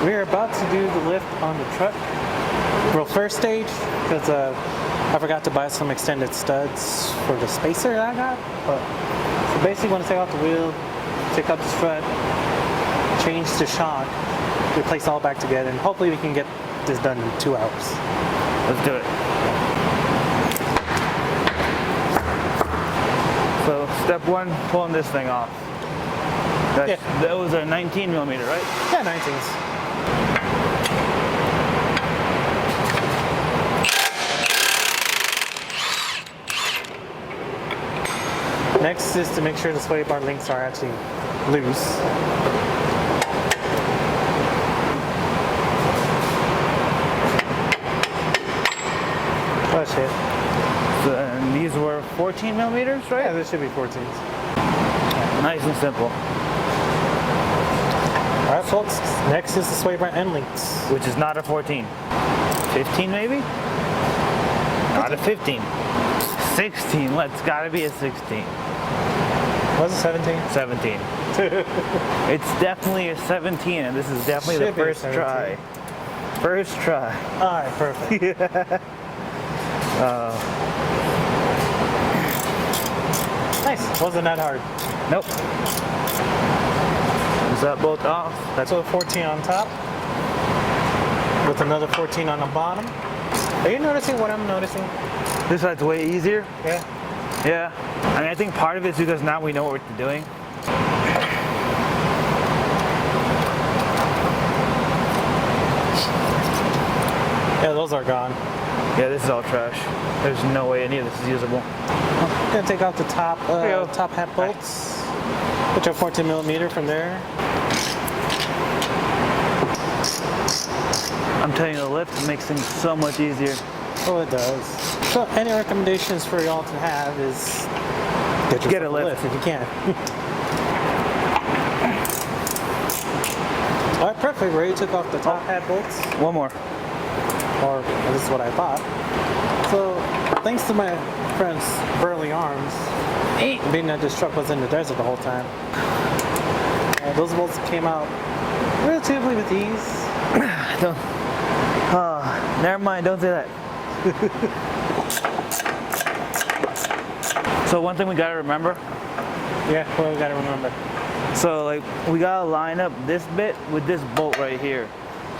We're about to do the lift on the truck. Well, first stage, because I forgot to buy some extended studs for the spacer that I got. But so basically, want to take off the wheel, take out the strut, change the shock, replace all back together, and hopefully we can get this done in 2 hours. Let's do it. So step 1, pulling this thing off. That was a 19 millimeter, right? Yeah, 19s. Next is to make sure the sway bar links are actually loose. Oh shit. So, and these were 14 millimeters, right? Yeah, this should be 14s. Nice and simple. Alright folks, next is the sway bar end links. Which is not a 14. 15 maybe? Not a 15. 16, let's gotta be a 16. Was it 17? 17. It's definitely a 17, and this is definitely the first try. First try. Alright, perfect. Yeah. Nice, wasn't that hard. Nope. Is that both off? That's a 14 on top, with another 14 on the bottom. Are you noticing what I'm noticing? This side's way easier. Yeah. Yeah. I mean, I think part of it is because now we know what we're doing. Yeah, those are gone. Yeah, this is all trash. There's no way any of this is usable. I'm gonna take out the top hat bolts, which are 14 millimeter from there. I'm telling you, the lift makes things so much easier. Oh, it does. So, any recommendations for y'all to have is get a lift if you can. All right, perfect. Ray took off the top hat bolts. One more. Or this is what I thought. So, thanks to my friend's Burley Arms, being that this truck was in the desert the whole time, those bolts came out relatively with ease. Never mind, don't say that. So one thing we gotta remember. Yeah, well, we gotta remember. So like, we gotta line up this bit with this bolt right here.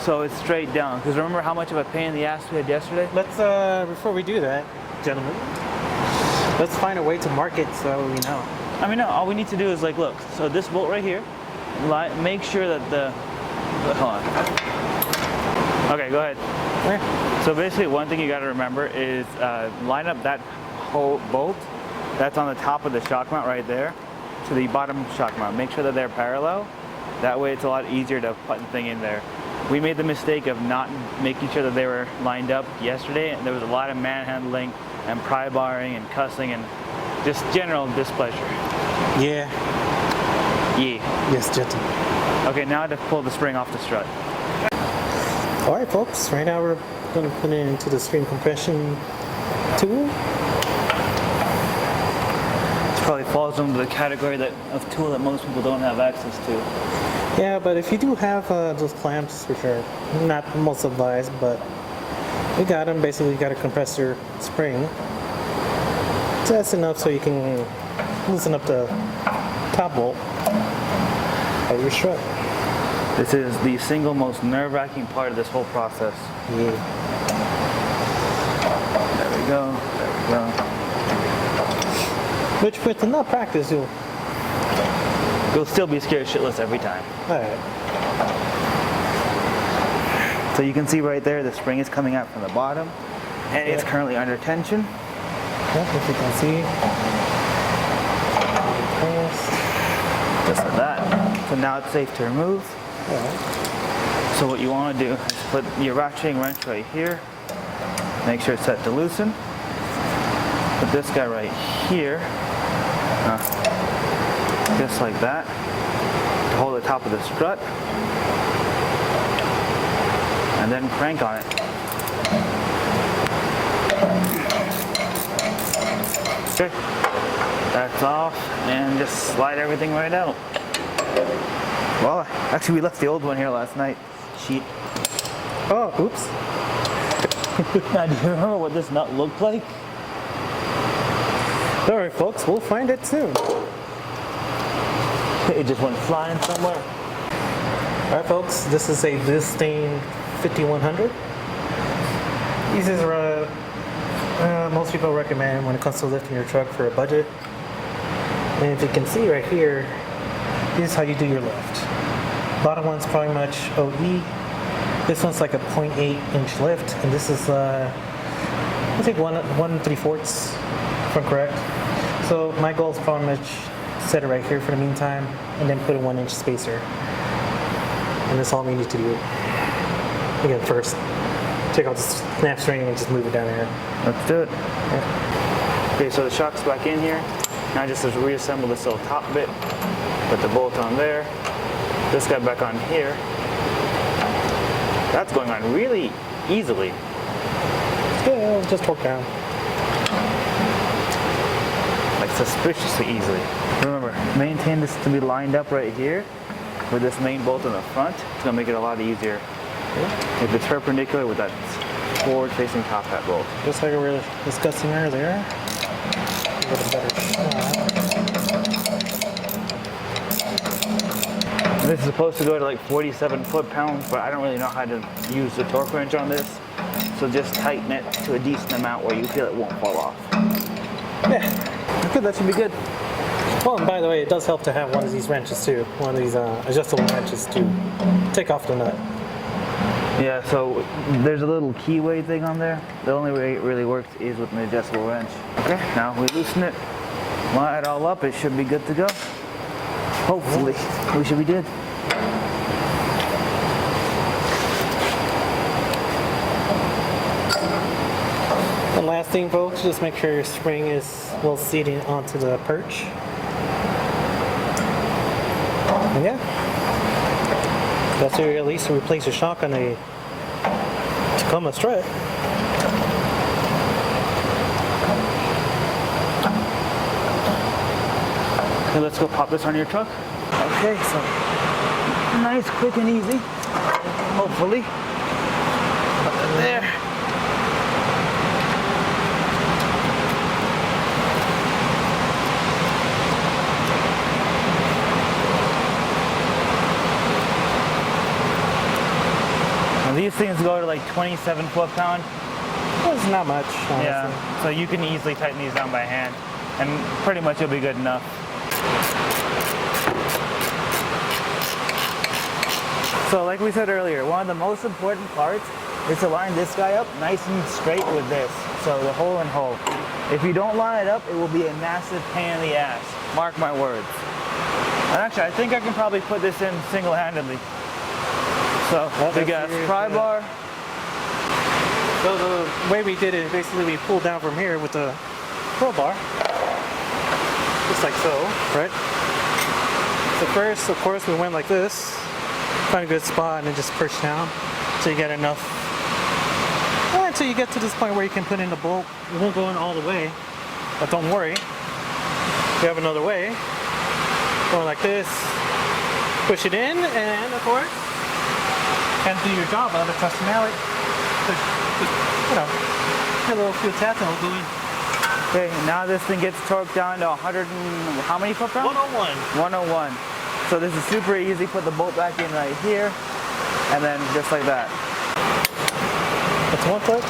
So it's straight down. Because remember how much of a pain in the ass we had yesterday? Let's, before we do that, gentlemen, let's find a way to mark it so we know. I mean, no, all we need to do is like, look, so this bolt right here, make sure that hold on. Okay, go ahead. Okay. So basically one thing you gotta remember is line up that whole bolt that's on the top of the shock mount right there to the bottom shock mount. Make sure that they're parallel. That way it's a lot easier to put the thing in there. We made the mistake of not making sure that they were lined up yesterday, and there was a lot of manhandling and pry barring and cussing and just general displeasure. Yeah. Yeah. Yes, gentlemen. Okay, now to pull the spring off the strut. All right, folks. Right now we're going to put it into the screen compression tool. This probably falls under the category of tool that most people don't have access to. Yeah, but if you do have those clamps, which are not most advised, but we got them. Basically, you got a compressor spring. So that's enough so you can loosen up the top bolt of your strut. This is the single most nerve-wracking part of this whole process. Yeah. There we go. There we go. Which, with enough practice, you'll still be scared shitless every time. All right. So you can see right there, the spring is coming out from the bottom, and it's currently under tension. Yep, if you can see. Just like that. So now it's safe to remove. Right. So what you want to do is put your ratcheting wrench right here. Make sure it's set to loosen. Put this guy right here. Just like that. To hold the top of the strut. And then crank on it. Okay. That's off. And just slide everything right out. Well, actually we left the old one here last night. Sheet. Oh, oops. Now, do you remember what this nut looked like? All right, folks, we'll find it soon. It just went flying somewhere. All right, folks, this is a Belstein 5100. These are most people recommend when it comes to lifting your truck for a budget. And if you can see right here, this is how you do your lift. Bottom one's pretty much OE. This one's like a 0.8 inch lift, and this is I think 1 3/4, if I'm correct. So my goal is pretty much set it right here for the meantime, and then put a 1 inch spacer. And that's all we need to do. Again, first, take out the snap string and just move it down here. Let's do it. Yeah. Okay, so the shock's back in here. Now just to reassemble this little top bit. Put the bolt on there. This guy back on here. That's going on really easily. Yeah, it'll just torque down. Like suspiciously easily. Remember, maintain this to be lined up right here with this main bolt in the front. It's gonna make it a lot easier. If it's perpendicular with that forward facing top hat bolt. Just like we were discussing earlier. A little better shot. This is supposed to go to like 47 foot-pounds, but I don't really know how to use the torque wrench on this. So just tighten it to a decent amount where you feel it won't fall off. Yeah. Okay, that should be good. Oh, and by the way, it does help to have one of these wrenches too. One of these adjustable wrenches to take off the nut. Yeah, so there's a little keyway thing on there. The only way it really works is with an adjustable wrench. Okay, now we loosen it, line it all up, it should be good to go. Hopefully, we should be good. And last thing, folks, just make sure your spring is well seated onto the perch. And yeah, that's where you at least replace your shock on a Tacoma strut. Okay, let's go pop this on your truck. Okay, so nice, quick and easy. Hopefully. Put it there. Now these things go to like 27 foot-pound. It's not much, honestly. Yeah, so you can easily tighten these down by hand, and pretty much it'll be good enough. So like we said earlier, one of the most important parts is to line this guy up nice and straight with this. So the hole and hole. If you don't line it up, it will be a massive pain in the ass. Mark my words. And actually, I think I can probably put this in single-handedly. So we got a pry bar. So the way we did it, basically we pulled down from here with the crowbar, just like so, right? So first, of course, we went like this, find a good spot, and then just push down until you get enough. Well, until you get to this point where you can put in the bolt. It won't go in all the way, but don't worry. We have another way. Going like this, push it in, and of course, and do your job on the trusty mallet. You know, a little few taps and it'll go in. Okay, now this thing gets torqued down to 100 and how many foot-pounds? 101. 101. So this is super easy. Put the bolt back in right here, and then just like that. That's 1 click,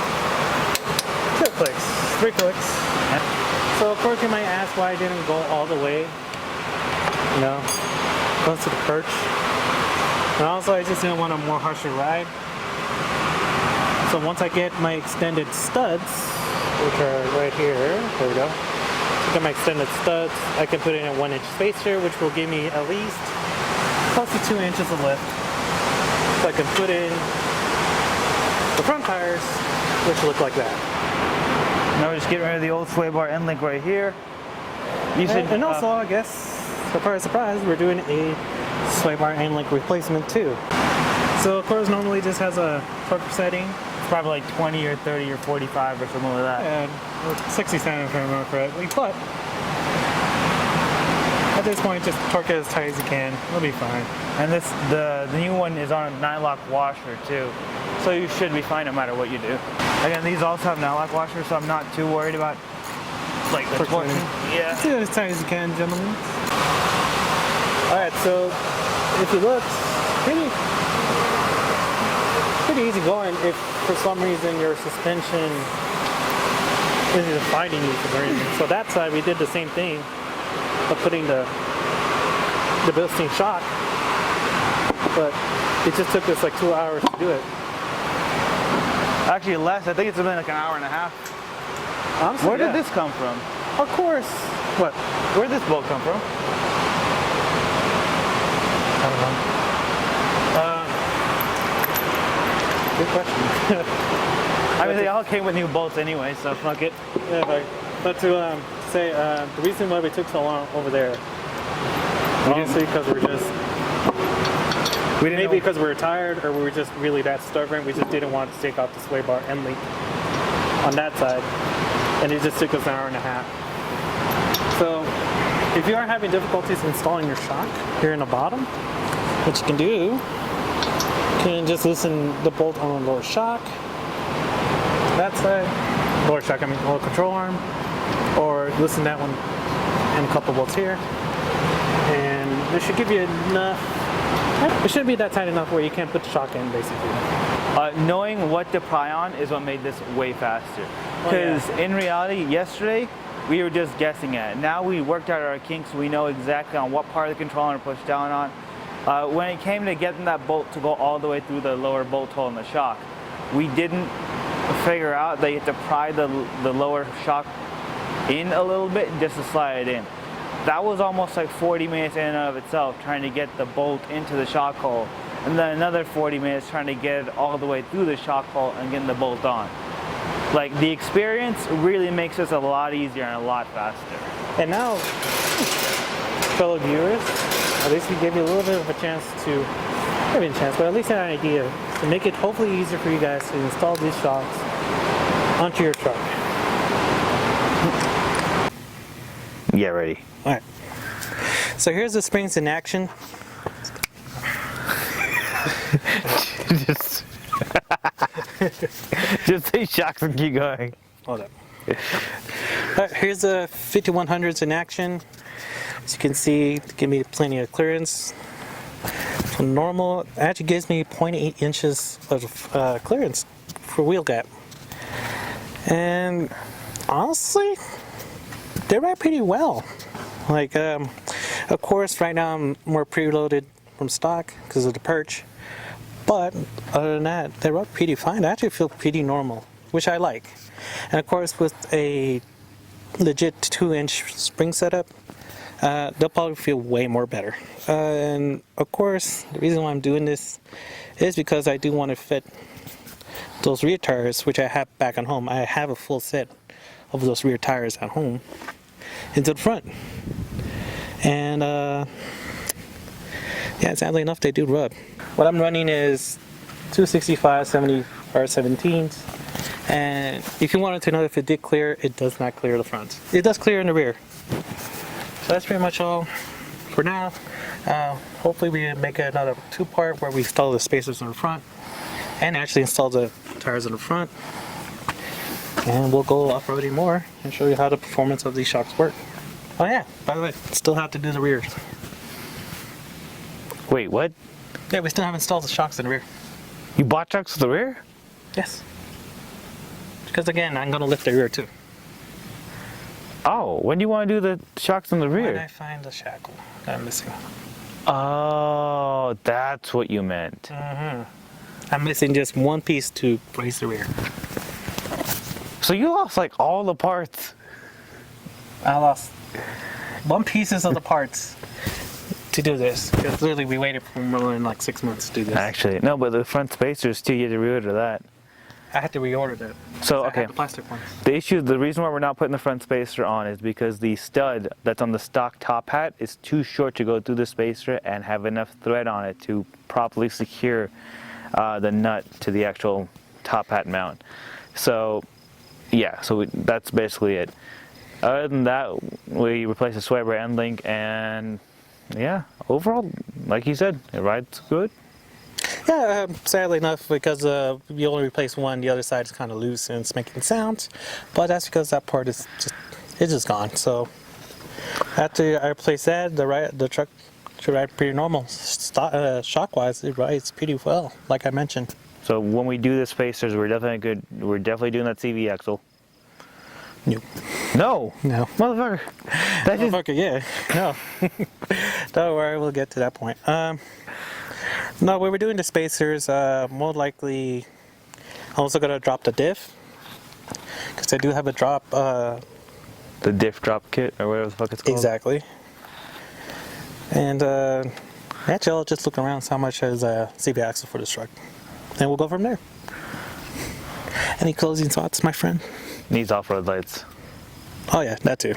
2 clicks, 3 clicks. Yeah. So of course you might ask why I didn't go all the way. You know, close to the perch. And also I just didn't want a more harsher ride. So once I get my extended studs, which are right here, there we go. So I get my extended studs, I can put in a 1 inch spacer, which will give me at least close to 2 inches of lift. So I can put in the front tires, which look like that. Now we're just getting rid of the old sway bar end link right here. You should, And also, I guess, surprise, surprise, we're doing a sway bar end link replacement too. So of course, normally this has a torque setting. probably like 20 or 30 or 45 or something like that. And 67 if I remember correctly, but I this point, just torque it as tight as you can. It'll be fine. And the new one is on a 9-lock washer too, so you should be fine no matter what you do. Again, these also have 9-lock washers, so I'm not too worried about like the torque. Yeah. Do it as tight as you can, gentlemen. All right, so if you look, pretty easy going. If for some reason your suspension isn't fighting you for anything. So that side we did the same thing of putting the Belstein shock, but it just took us like 2 hours to do it. Actually less, I think it's been like an hour and a half. Honestly, where did this come from? Of course. What? Where did this bolt come from? I don't know. Good question. I mean, they all came with new bolts anyway, so fuck it. Yeah, but to say the reason why we took so long over there, obviously because maybe because we were tired or we were just really that stubborn. We just didn't want to take out the sway bar end link on that side, and it just took us an hour and a half. So if you are having difficulties installing your shock here in the bottom, what you can do, you can just loosen the bolt on the lower shock. That side, lower shock, I mean lower control arm, or loosen that one and a couple bolts here, and this should give you enough. It shouldn't be that tight enough where you can't put the shock in, basically. Knowing what to pry on is what made this way faster. Because in reality, yesterday we were just guessing at it. Now we worked out our kinks, we know exactly on what part of the controller to push down on. When it came to getting that bolt to go all the way through the lower bolt hole in the shock, we didn't figure out that you have to pry the lower shock in a little bit just to slide it in. That was almost like 40 minutes in and of itself, trying to get the bolt into the shock hole, and then another 40 minutes trying to get it all the way through the shock hole and getting the bolt on. Like, the experience really makes this a lot easier and a lot faster. And now, fellow viewers, at least we gave you a little bit of a chance to, maybe a chance, but at least an idea to make it hopefully easier for you guys to install these shocks onto your truck. Yeah, ready. All right. So here's the springs in action. just say shocks and keep going. Hold up. Here's the 5100s in action. As you can see, give me plenty of clearance. So normal actually gives me 0.8 inches of clearance for wheel gap. And honestly, they ride pretty well. Like, of course, right now I'm more preloaded from stock because of the perch. But other than that, they ride pretty fine. They actually feel pretty normal, which I like. And of course, with a legit 2-inch spring setup, they'll probably feel way more better. And of course, the reason why I'm doing this is because I do want to fit those rear tires, which I have back at home. I have a full set of those rear tires at home into the front. And yeah, sadly enough, they do rub. What I'm running is 265 70 R17s. And if you wanted to know if it did clear, it does not clear the front. It does clear in the rear. So that's pretty much all for now. Hopefully we make another 2-part where we install the spacers in the front and actually install the tires in the front. And we'll go off-roading more and show you how the performance of these shocks work. Oh yeah, by the way, still have to do the rears. Wait, what? Yeah, we still haven't installed the shocks in the rear. You bought shocks for the rear? Yes. Because again, I'm going to lift the rear too. Oh, when do you want to do the shocks in the rear? When I find the shackle that I'm missing. Oh, that's what you meant. Mm-hmm. I'm missing just one piece to brace the rear. So you lost like all the parts. I lost one pieces of the parts to do this. Because literally we waited for more than like 6 months to do this. Actually, no, but the front spacers too, you had to reorder that. I had to reorder that. So, I okay. had the plastic ones. The reason why we're not putting the front spacer on is because the stud that's on the stock top hat is too short to go through the spacer and have enough thread on it to properly secure the nut to the actual top hat mount. So, yeah, so that's basically it. Other than that, we replaced the sway bar end link, and yeah, overall, like you said, it rides good. Yeah, sadly enough, because you only replace one, the other side is kind of loose and it's making sounds. But that's because that part is just gone. So after I replace that, the truck should ride pretty normal. Shock-wise, it rides pretty well, like I mentioned. So when we do the spacers, we're definitely doing that CV axle. Nope. No, No. motherfucker. That just Motherfucker, yeah. No. Don't worry, we'll get to that point. No, when we're doing the spacers, more likely I'm also going to drop the diff. Because I do have a drop. the diff drop kit, or whatever the fuck it's called. Exactly. And actually, I'll just look around, see how much is a CV axle for this truck. And we'll go from there. Any closing thoughts, my friend? Needs off-road lights. Oh yeah, that too.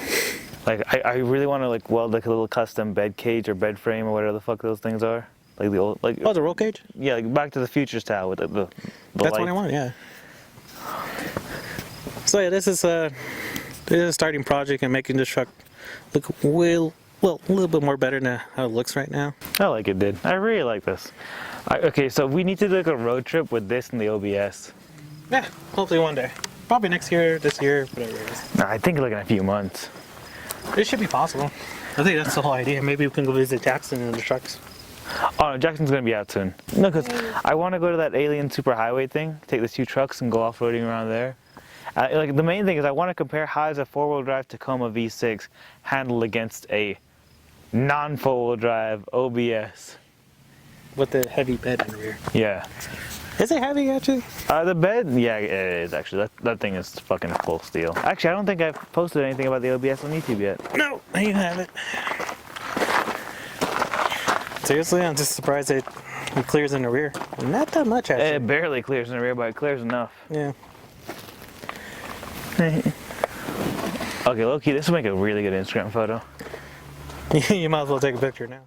Like I really want to like weld like a little custom bed cage or bed frame or whatever the fuck those things are. Like the old like. Oh, the roll cage? Yeah, like Back to the Future style with the That's lights. what I want, yeah. So yeah, this is a starting project and making this truck look a little bit more better than how it looks right now. I like it, dude. I really like this. Okay, so we need to do like a road trip with this and the OBS. Yeah, hopefully one day. Probably next year, this year, whatever it is. Nah, I think like in a few months. It should be possible. I think that's the whole idea. Maybe we can go visit Jackson in the trucks. Oh no, Jackson's gonna be out soon. No, because I want to go to that alien superhighway thing, take the 2 trucks and go off-roading around there. Like the main thing is I want to compare how does a 4-wheel drive Tacoma V6 handle against a non-4-wheel drive OBS. With the heavy bed in the rear. Yeah. Is it heavy actually? The bed, yeah, it is actually. That thing is fucking full steel. Actually, I don't think I've posted anything about the OBS on YouTube yet. No, you have it. Seriously, I'm just surprised it clears in the rear. Not that much actually. It barely clears in the rear, but it clears enough. Yeah. Okay, low-key, this will make a really good Instagram photo. You might as well take a picture now.